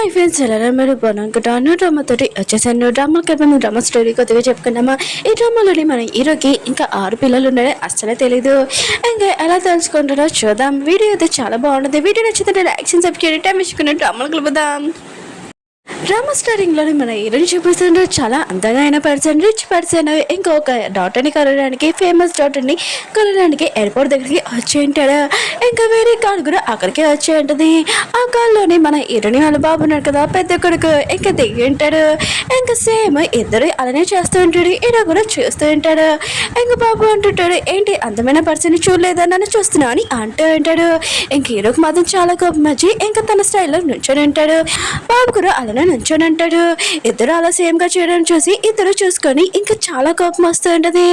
Hi friends, ఎలా మీరు బాగున్నాను. డ్రామాతోటి వచ్చేసాను. డ్రామా స్టోరీ కొద్దిగా చెప్పుకున్నామా. ఈ డ్రామాలోని మన హీరోకి ఇంకా 6 పిల్లలు ఉన్నాయని అస్సలే తెలీదు. ఇంకా ఎలా తెలుసుకుంటారో చూద్దాం. వీడియో అయితే చాలా బాగుంటుంది. వీడియో నచ్చితే యాక్షన్ సబ్స్క్రైబ్ టైం ఇచ్చుకున్న డ్రామాలు కలుపుదాం. డ్రామా స్టారింగ్లోని మన హీరోని చూపిస్తుంటే చాలా అందంగా అయిన పర్సన్, రిచ్ పర్సన్. ఇంకొక డాక్టర్ని కలవడానికి, ఫేమస్ డాక్టర్ని కలవడానికి ఎయిర్పోర్ట్ దగ్గరికి వచ్చి ఉంటాడు. ఇంకా వేరే కాల్ కూడా అక్కడికే వచ్చి ఉంటుంది. ఆ కాల్లోని మన హీరోని వాళ్ళ బాబు ఉన్నాడు కదా, పెద్ద కొడుకు, ఇంకా దిగి ఉంటాడు. ఇంకా సేమ్ ఇద్దరు అలానే చేస్తూ ఉంటాడు. ఈయన కూడా చూస్తూ ఉంటాడు. ఇంకా బాబు అంటుంటాడు, ఏంటి అందమైన పర్సన్ చూడలేదా, నన్ను చూస్తున్నావు అని అంటూ ఉంటాడు. ఇంక హీరోకి మాత్రం చాలా కోపం వచ్చి ఇంకా తన స్టైల్లో నుంచొని ఉంటాడు. బాబు కూడా అలానే నుంచొని అంటాడు. ఇద్దరు అలా సేమ్ గా చేయడం చూసి ఇద్దరు చూసుకొని ఇంకా చాలా కోపం వస్తూ ఉంటది.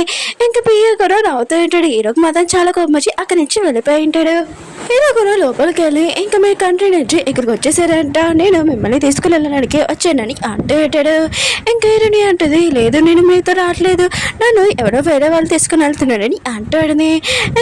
ఇంకా పియ్య కూడా నవ్వుతూ ఉంటాడు. హీరోకి మాత్రం చాలా కోపం వచ్చి అక్కడి నుంచి వెళ్ళిపోయి ఉంటాడు. హీరో కూడా లోపలికి వెళ్ళి ఇంకా మీ కంట్రీ నుంచి ఇక్కడికి వచ్చేసారంట, నేను మిమ్మల్ని తీసుకుని వెళ్ళడానికి వచ్చానని అంటూ ఉంటాడు. ఇంకా హీరోని అంటది, లేదు నేను మీతో రావట్లేదు, నన్ను ఎవరో వేరే వాళ్ళు తీసుకుని వెళ్తున్నాడని అంటాడని.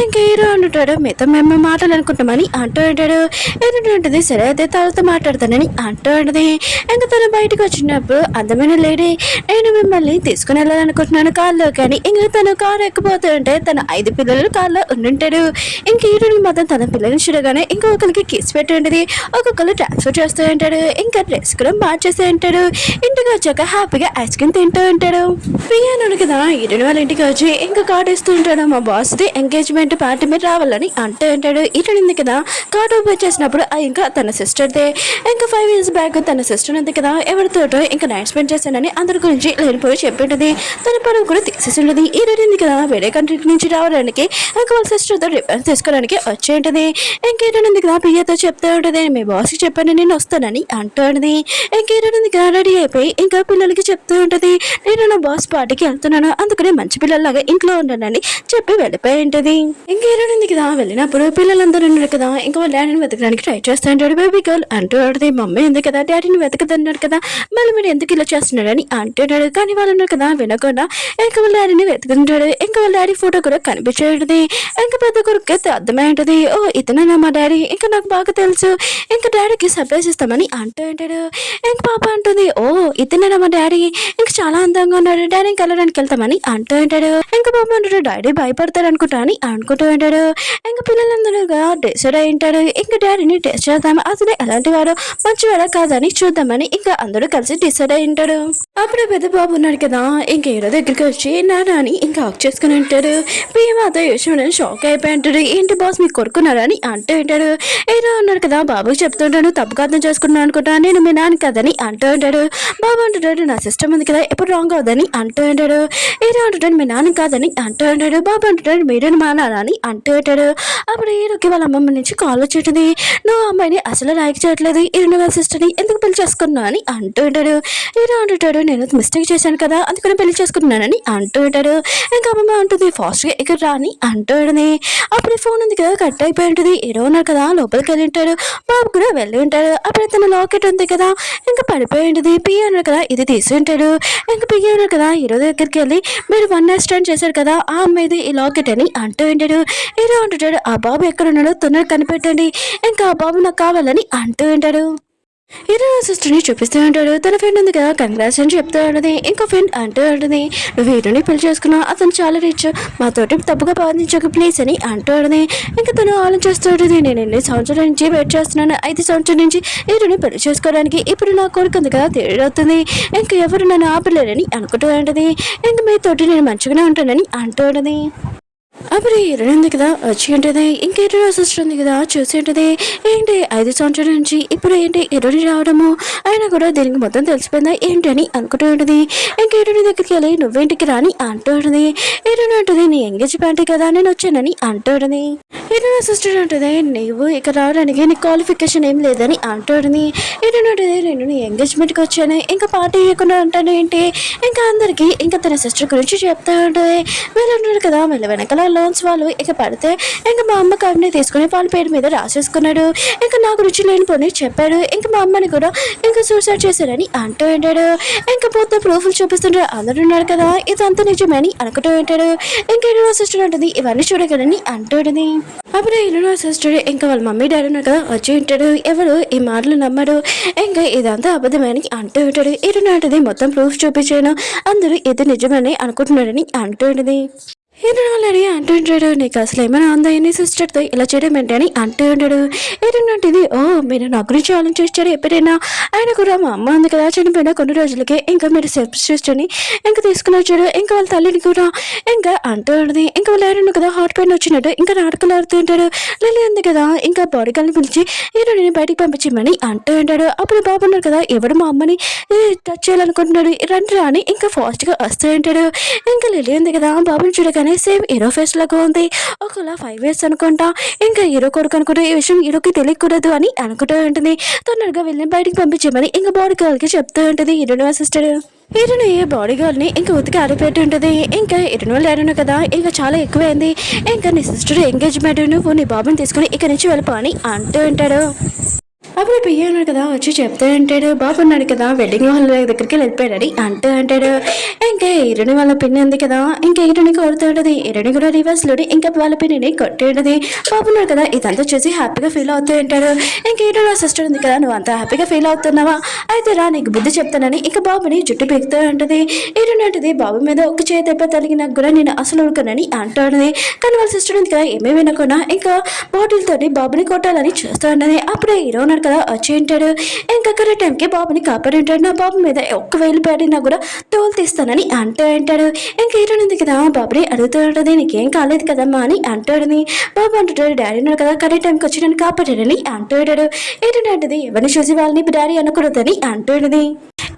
ఇంకా హీరో అంటాడు, మీతో మేము మాట్లాడాలనుకుంటామని అంటూ ఉంటాడు. హీరోని అంటది, సరే అయితే తనతో మాట్లాడతానని అంటూ ఉంటది. ఇంకా తను బయటకు వచ్చినప్పుడు, అందమైన లేడీ, నేను మిమ్మల్ని తీసుకుని వెళ్ళాలనుకుంటున్నాను కార్లో, కానీ ఇంకా తను కారు ఎక్కిపోతూ ఉంటే తన 5 పిల్లలు కార్లో ఉండుంటాడు. ఇంక హీరోని మాత్రం తన పిల్లల్ని చూడగానే ఇంకొకరికి కిస్ పెట్టి ఉంటుంది. ఒక్కొక్కరు ట్రాన్స్ఫర్ చేస్తూ ఉంటాడు. ఇంకా డ్రెస్ కూడా మార్చేస్తూ ఉంటాడు. ఇంటికి వచ్చాక హ్యాపీగా ఐస్ క్రీమ్ తింటూ ఉంటాడు. ప్రియాను కదా హీరోని వాళ్ళ ఇంటికి వచ్చి ఇంకా కార్డు ఇస్తూ ఉంటాడు. మా బాస్ది ఎంగేజ్మెంట్ పార్టీ మీద రావాలని అంటూ ఉంటాడు. హీరోని కదా కార్డు ఓపెన్ చేసినప్పుడు ఇంకా తన సిస్టర్దే. ఇంకా 5 years బ్యాక్ తన సిస్టర్ ఉంది కదా, ఎవరితోటో ఇంకా నైట్ స్పెండ్ చేశానని అందరి గురించి లేనిపోయి చెప్పింటది. తన పరువు కూడా తీసేసి ఉండదు. ఈ రోజు కదా వేరే కంట్రీ నుంచి రావడానికి ఇంకా వాళ్ళ సిస్టర్తో రిపేర్ తీసుకోవడానికి వచ్చి ఉంటుంది. ఇంకేటంది కదా పియ్యతో చెప్తూ ఉంటుంది, మీ బాస్కి చెప్పాను నేను వస్తానని అంటూ ఉంటుంది. ఇంకేటంది కదా రెడీ అయిపోయి ఇంకా పిల్లలకి చెప్తూ ఉంటుంది, నేను నా బాస్ పార్టీకి వెళ్తున్నాను, అందుకనే మంచి పిల్లల్లాగా ఇంట్లో ఉన్నానని చెప్పి వెళ్ళిపోయి ఉంటుంది. ఇంకేటంది కదా వెళ్ళినప్పుడు పిల్లలందరూ ఉన్నారు కదా, ఇంకా వాళ్ళ డాడీని వెతకడానికి ట్రై చేస్తూ ఉంటాడు. బేబీ గర్ల్ అంటూ ఉంటుంది, మమ్మీ ఉంది కదా డాడీని వెతకదన్నాడు కదా, మళ్ళీ మీరు ఎందుకు ఇలా చేస్తున్నాడని అంటున్నాడు. కానీ వాళ్ళు ఉన్నారు కదా వినకుండా ఇంకా వాళ్ళ డాడీని వెతుకుంటాడు. ఇంకా వాళ్ళ డాడీ ఫోటో కూడా కనిపించేది. ఇంకా పెద్ద కొడుకు అర్థమై ఉంటుంది, ఓ ఇతనేనా మా డాడీ, ఇంకా నాకు బాగా తెలుసు, ఇంకా డాడీకి సర్ప్రైజ్ ఇస్తామని అంటూ ఉంటాడు. ఇంక పాప అంటుంది, ఓ ఇతనేనా మా డాడీ, ఇంకా చాలా అందంగా ఉన్నాడు, డాడీని కలవడానికి వెళ్తామని అంటూ ఉంటాడు. ఇంకా పాప అంటాడు, డాడీ భయపడతాడు అనుకుంటా అని అనుకుంటూ ఉంటాడు. ఇంకా పిల్లలందరూగా డిసైడ్ అయి ఉంటాడు, ఇంకా డాడీని టెస్ట్ చేద్దాం, అతను ఎలాంటి వాడో మంచివాడా కాదని చూద్దామని ఇంకా అందరూ కలిసి డిసైడ్ అయి ఉంటాడు. అప్పుడే పెద్ద బాబు ఉన్నాడు కదా, ఇంకా హీరో దగ్గరికి వచ్చి నాని ఇంకా ఆక్ చేసుకుని ఉంటాడు. ప్రియమాత విషయం షాక్ అయిపోయి ఉంటాడు, ఏంటి బాస్ మీకు కొడుకున్నారా అని అంటూ ఉంటాడు. హీరో ఉన్నాడు కదా బాబుకి చెప్తుంటాడు, తప్పుగా అర్థం చేసుకున్నాను అనుకుంటా, నేను మీ నాన్న కదని అంటూ ఉంటాడు. బాబు అంటుంటాడు, నా సిస్టమ్ ఉంది కదా ఎప్పుడు రాంగ్ అవుదని అంటూ ఉంటాడు. హీరో అంటుంటాడు, మీ నాన్న కాదని అంటూ ఉంటాడు. బాబు అంటుంటాడు, మీరు మా నాన్న అని అంటూ ఉంటాడు. అప్పుడు హీరోకి వాళ్ళ అమ్మమ్మ నుంచి కాల్ వచ్చేటుంది, నువ్వు అమ్మాయిని అసలు లైక్ చేయట్లేదు, హీరో వాళ్ళ సిస్టర్ని ఎందుకు పెళ్లి చేసుకున్నావు అని అంటూ ఉంటాడు. హీరో అంటుంటాడు, నేను మిస్టేక్ చేశాను కదా అందుకని పెళ్లి చేసుకుంటున్నానని అంటూ ఉంటాడు. ఇంకా అమ్మమ్మ అంటుంది, ఫాస్ట్గా ఇక్కడ రాని అంటూ ఉంటుంది. అప్పుడు ఫోన్ ఉంది కదా కట్ అయిపోయి ఉంటుంది. హీరో ఉన్నారు కదా లోపలికి వెళ్ళి ఉంటాడు. బాబు కూడా వెళ్ళి ఉంటాడు. అప్పుడు తన లాకెట్ ఉంది కదా ఇంకా పడిపోయి ఉంటుంది. పియ్య ఉన్నారు కదా ఇది తీసి ఉంటాడు. ఇంకా పియ్య ఉన్నారు కదా హీరో దగ్గరికి వెళ్ళి, మీరు 1 night stand చేశారు కదా ఆ అమ్మాయిది ఈ లాకెట్ అని అంటూ ఉంటాడు. హీరో అంటుంటాడు, ఆ బాబు ఎక్కడ ఉన్నాడో తొందరగా కనిపెట్టండి, ఇంకా ఆ బాబు నాకు కావాలని అంటూ ఉంటాడు. హీరో సిస్టర్ని చూపిస్తూ ఉంటాడు. తన ఫ్రెండ్ ఉంది కదా కంగ్రాట్స్ అని చెప్తూ ఉంటుంది. ఇంకో ఫ్రెండ్ అంటూ ఉంటుంది, నువ్వు హీరోని పెళ్లి చేసుకున్నావు, అతను చాలా రిచ్, మాతోటి తప్పుగా ప్రవర్తించక ప్లీజ్ అని అంటూ ఉంటుంది. ఇంకా తను ఆలోచిస్తూ ఉంటుంది, నేను 2 సంవత్సరాల నుంచి వెయిట్ చేస్తున్నాను, 5 సంవత్సరాల నుంచి హీరోని పెళ్లి చేసుకోవడానికి, ఇప్పుడు నా కోరిక ఉంది కదా తేడవుతుంది, ఇంకా ఎవరు నన్ను ఆపలేరని అనుకుంటూ ఉంటుంది. ఇంక మీతోటి నేను మంచిగానే ఉంటానని అంటూ ఉంటుంది. అప్పుడు హీరోయిన్ ఉంది కదా వచ్చి ఉంటుంది. ఇంకా హీరో సిస్టర్ ఉంది కదా చూసి ఉంటుంది, ఏంటి 5 సంవత్సరాల నుంచి ఇప్పుడు ఏంటి హీరోని రావడము, అయినా కూడా దీనికి మొత్తం తెలిసిపోయిందా ఏంటి అని అనుకుంటూ ఉంటుంది. ఇంకా హీరోని దగ్గరికి వెళ్ళి నువ్వేంటికి రాని అంటూ ఉంటుంది. హీరోని ఉంటుంది, నీ ఎంగేజ్ పార్టీ కదా నేను వచ్చానని అంటూ ఉంటుంది. హీరోయిన్ సిస్టర్ ఉంటుంది, నువ్వు ఇక్కడ రావడానికి నీ క్వాలిఫికేషన్ ఏం లేదని అంటూ ఉంటుంది. హీరోయిన్ ఉంటుంది, నేను నీ ఎంగేజ్మెంట్కి వచ్చాను, ఇంకా పార్టీ ఇవ్వకుండా అంటాను ఏంటి, ఇంకా అందరికీ ఇంకా తన సిస్టర్ గురించి చెప్తా ఉంటుంది. వీళ్ళు ఉంటాడు కదా వీళ్ళ వెనకాల లోన్స్ వాళ్ళు ఇక పడితే ఇంకా మా అమ్మ కార్డుని తీసుకుని వాళ్ళ పేరు మీద రాసేసుకున్నాడు. ఇంకా నా గురించి లేని పోనీ చెప్పాడు. ఇంకా మా అమ్మని కూడా ఇంకా సూసైడ్ చేశారని అంటూ ఉంటాడు. ఇంకా మొత్తం ప్రూఫ్లు చూపిస్తుంటారు. అందరూ ఉన్నారు కదా ఇదంతా నిజమని అనుకుంటూ ఉంటాడు. ఇంకా ఇల్లు సిస్టర్ ఉంటుంది ఇవన్నీ చూడగలని అంటూ ఉంటుంది. అప్పుడు ఇల్లు సిస్టర్ ఇంకా వాళ్ళ మమ్మీ డాడీ ఉన్నారు కదా వచ్చి ఉంటాడు. ఎవరు ఈ మాటలు నమ్మడు. ఇంకా ఇదంతా అబద్ధమని అంటూ ఉంటాడు. ఇరునాటిది మొత్తం ప్రూఫ్ చూపించాను, అందరూ ఇది నిజమని అనుకుంటున్నాడని అంటూ ఉంటుంది. ఇరునాలని అంటూ ఉంటాడు. నీకు అసలు ఏమైనా ఉందా నీ సిస్టర్తో ఇలా చేయడం ఏంటని అంటూ ఉంటాడు. ఇరునంటిది ఓ మీరు నా గురించి ఆలోచించారు ఎప్పుడైనా, ఆయన కూడా మా అమ్మ ఉంది కదా చనిపోయిన కొన్ని రోజులకే ఇంకా మీరు సెల్ఫ్ సిస్టర్ని ఇంకా తీసుకుని వచ్చాడు. ఇంకా వాళ్ళ తల్లిని కూడా ఇంకా అంటూ ఉంటుంది. ఇంకా వాళ్ళు ఎవరైనా కదా హార్ట్ పెయిన్ వచ్చినట్టు ఇంకా నాటకాలు ఆడుతూ ఉంటాడు. లిల్లీ ఉంది కదా ఇంకా బాడీ గార్డ్ని పిలిచి హీరోని బయటికి పంపించమని అంటూ ఉంటాడు. అప్పుడు బాబు ఉన్నారు కదా ఎవడు మా అమ్మని టచ్ చేయాలనుకుంటున్నాడు రండి అని ఇంకా ఫాస్ట్గా వస్తూ ఉంటాడు. ఇంకా లిల్లీ ఉంది కదా బాబుని చూడగానే సేమ్ హీరో ఫేస్ లాగా ఉంది. ఒకలా 5 years అనుకుంటా. ఇంకా హీరో కొడుకు అనుకుంటే ఈ విషయం హీరోకి తెలియకూడదు అని అనుకుంటూ ఉంటుంది. తొందరగా వెళ్ళి బయటికి పంపించమని ఇంకా బాడీ గార్డ్ కి చెప్తూ ఉంటుంది హీరోని సిస్టర్. హీరోని బాడీ గార్డ్ ని ఇంకా ఉతికి ఆడిపెట్టి ఉంటుంది. ఇంకా ఇరవై వాళ్ళు ఏడను కదా ఇంకా చాలా ఎక్కువైంది. ఇంకా నీ సిస్టర్ ఎంగేజ్మెంట్ నువ్వు నీ బాబుని తీసుకుని ఇక్కడి నుంచి వెళ్ళిపో అని అంటూ ఉంటాడు. అప్పుడు పియ్య ఉన్నాడు కదా వచ్చి చెప్తూ అంటాడు. బాబు ఉన్నాడు కదా వెడ్డింగ్ హాల్ దగ్గరికి వెళ్ళిపోయాడని అంటూ అంటాడు. ఇంకా హీరోని వాళ్ళ పిన్ని ఉంది కదా ఇంకా హీరోని కొడుతూ ఉంటుంది. హీరోని కూడా రివర్స్ లోని ఇంకా వాళ్ళ పిన్నిని కొట్టి ఉంటుంది. బాబు ఉన్నాడు కదా ఇదంతా చూసి హ్యాపీగా ఫీల్ అవుతూ ఉంటాడు. ఇంకా హీరో సిస్టర్ ఉంది కదా నువ్వు అంత హ్యాపీగా ఫీల్ అవుతున్నావా, అయితే రా నీకు బుద్ధి చెప్తానని ఇంకా బాబుని జుట్టు పీకుతూ ఉంటుంది. హీరోని అంటది బాబు మీద ఒక చేతి దెబ్బ తగిలినా కూడా నేను అసలు ఉడకనని అంటూ ఉంటుంది. కానీ వాళ్ళ సిస్టర్ ఉంది కదా ఏమీ వినకుండా ఇంకా బాటిల్ తోటి బాబుని కొట్టాలని చూస్తూ ఉన్నది. అప్పుడే హీరో ఉన్నాడు కదా వచ్చి ఉంటాడు. ఇంకా కరెక్ట్ టైంకి బాబుని కాపాడి ఉంటాడు. నా బాబు మీద ఒక్క వేలు పడినా కూడా తోలు తీస్తానని అంటూ అంటాడు. ఇంకా హీరోని ఉంది కదా బాబుని అడుగుతూ ఉంటుంది నీకేం కాలేదు కదమ్మా అని అంటాడని. బాబు అంటుంటాడు డాడీ ఉన్నాడు కదా కరెక్ట్ టైంకి వచ్చి నన్ను కాపాడాడని అంటాడు. ఏంటంటే అంటది ఎవరిని చూసి వాళ్ళని డాడీ అనకూడదని అంటాడని.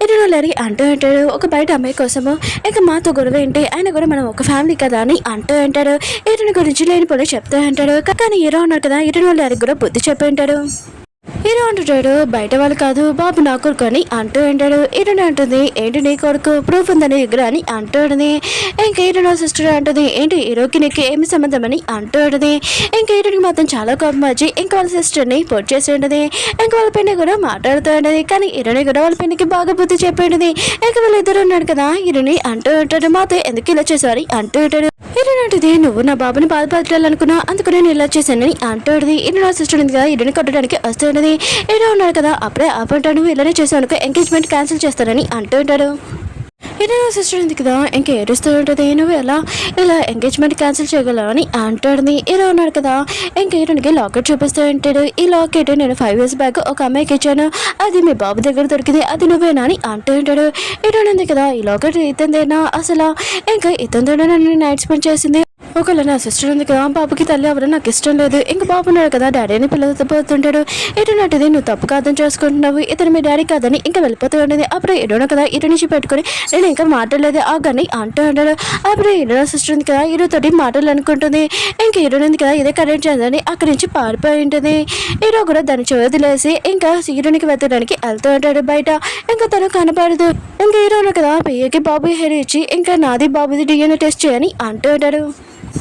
ఎరులరి అంటూ అంటాడు ఒక బయట అమ్మాయి కోసము ఇంకా మాతో గొడవ ఏంటి, ఆయన కూడా మనం ఒక ఫ్యామిలీ కదా అని అంటూ అంటాడు. హీరోని గురించి లేని పోనీ చెప్తూ అంటాడు. కానీ హీరో ఉన్నాడు కదా హీరోలరికి కూడా బుద్ధి చెప్పి ఉంటాడు. హీరో అంటుంటాడు బయట వాళ్ళు కాదు బాబు నా కొడుకు అని అంటూ ఉంటాడు. హీరోని అంటుంది ఏంటి నీ కొడుకు ప్రూఫ్ ఉందని దగ్గర అని అంటూ ఉంటుంది. ఇంకా హీరో సిస్టర్ అంటుంది ఏంటి హీరోకి నీకు ఏమి సంబంధం అని అంటూ ఉంటుంది. ఇంకా హీరోకి మాత్రం చాలా కోపం వచ్చి ఇంకా వాళ్ళ సిస్టర్ని పొట్ చేసి ఉంటుంది. ఇంకా వాళ్ళ పెళ్లి కూడా మాట్లాడుతూ ఉంటుంది. కానీ హీరోని కూడా వాళ్ళ పెళ్లికి బాగా బుద్ధి చెప్పి ఉంటుంది. ఇంకా వాళ్ళిద్దరు ఉన్నాడు కదా హీరోని అంటూ ఉంటాడు మాతో ఎందుకు ఇలా చేసారి అంటూ ఉంటాడు. హీరోని అంటుంది నువ్వు నా బాబుని బాధపడాలనుకున్నా అందుకు నేను ఇలా చేశానని అంటుంది. హీరో సిస్టర్ ఉంది కదా హీరోని కొట్టడానికి వస్తుంది. హీరో ఉన్నాడు కదా అప్పుడే ఆపంటాడు నువ్వు ఇలానే చేశాను ఎంగేజ్మెంట్ క్యాన్సిల్ చేస్తానని అంటూ ఉంటాడు. హీరో సిస్టర్ ఉంది కదా ఇంకా ఏడుస్తూ ఉంటుంది నువ్వు ఇలా ఎంగేజ్మెంట్ క్యాన్సిల్ చేయగలవు అని అంటాడు. హీరో ఉన్నాడు కదా ఇంకా హీరోనికి లాకెట్ చూపిస్తూ ఉంటాడు. ఈ లాకెట్ నేను 5 years బ్యాక్ ఒక అమ్మాయికి ఇచ్చాను, అది మీ బాబు దగ్గర దొరికింది, అది నువ్వేనా అని అంటూ ఉంటాడు. హీరో ఉంది కదా ఈ లాకెట్ ఇతందేనా అసలు ఇంకా ఇతంతోనే నన్ను నైట్ స్పెండ్ చేసింది, ఒకవేళ నా సిస్టర్ ఉంది కదా బాబుకి తల్లి ఎవరు నాకు ఇష్టం లేదు, ఇంకా బాబు ఉన్నాడు కదా డాడీ అని పిల్లలతో పోతుంటాడు. ఎటునట్టుది నువ్వు తప్పుగా అర్థం చేసుకుంటున్నావు, ఇతను మీ డాడీ కాదని ఇంకా వెళ్ళిపోతూ ఉండేది. అప్పుడు ఎడోన కదా ఇటు నుంచి పెట్టుకుని నేను ఇంకా మాట్లాడలేదు ఆ గని అంటూ ఉంటాడు. అప్పుడు హీరో సిస్టర్ ఉంది కదా హీరోతోటి మాటలు అనుకుంటుంది. ఇంకా హీరో ఉంది కదా ఇదే కరెక్ట్ చేద్దని అక్కడి నుంచి పారిపోయి ఉంటుంది. హీరో కూడా దాన్ని చదిలేసి ఇంకా హీరోనికి వెతకడానికి వెళ్తూ ఉంటాడు బయట. ఇంకా తను కనపడదు. ఇంకా హీరోను కదా పియ్యకి బాబు హెయిర్ ఇచ్చి ఇంకా నాది బాబుది DNA టెస్ట్ చేయని అంటూ ఉంటాడు.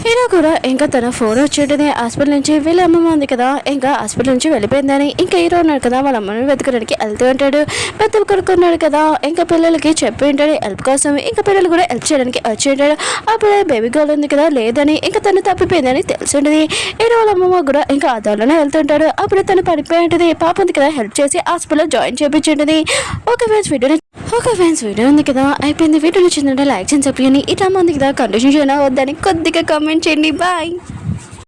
హీరో కూడా ఇంకా తన ఫోన్ వచ్చేటది హాస్పిటల్ నుంచి వీళ్ళ అమ్మమ్మ ఉంది కదా ఇంకా హాస్పిటల్ నుంచి వెళ్ళిపోయిందని. ఇంకా హీరో ఉన్నాడు కదా వాళ్ళ అమ్మని వెతకడానికి వెళ్తూ ఉంటాడు. పెద్ద కొడుకున్నాడు కదా ఇంకా పిల్లలకి చెప్పి ఉంటాడు హెల్ప్ కోసం. ఇంకా పిల్లలు కూడా హెల్ప్ చేయడానికి వచ్చి ఉంటాడు. అప్పుడు బేబీ గర్ల్ ఉంది కదా లేదని ఇంకా తను తప్పిపోయిందని తెలిసి ఉంటుంది. హీరో వాళ్ళ అమ్మమ్మ కూడా ఇంకా అదాలోనే వెళ్తుంటాడు. అప్పుడు తను పడిపోయి ఉంటుంది. పాప ఉంది కదా హెల్ప్ చేసి హాస్పిటల్లో జాయిన్ చేయించుంటుంది. ఒక ఫ్రెండ్స్ వీడియో ఉంది కదా అయిపోయింది. వీడియో నచ్చిందంటే లైక్ చేసి చెప్పండి. ఇట్లా ఉంది కదా కంటిన్యూ చేయనా వద్దని కొద్దిగా కామెంట్ చేయండి. బాయ్.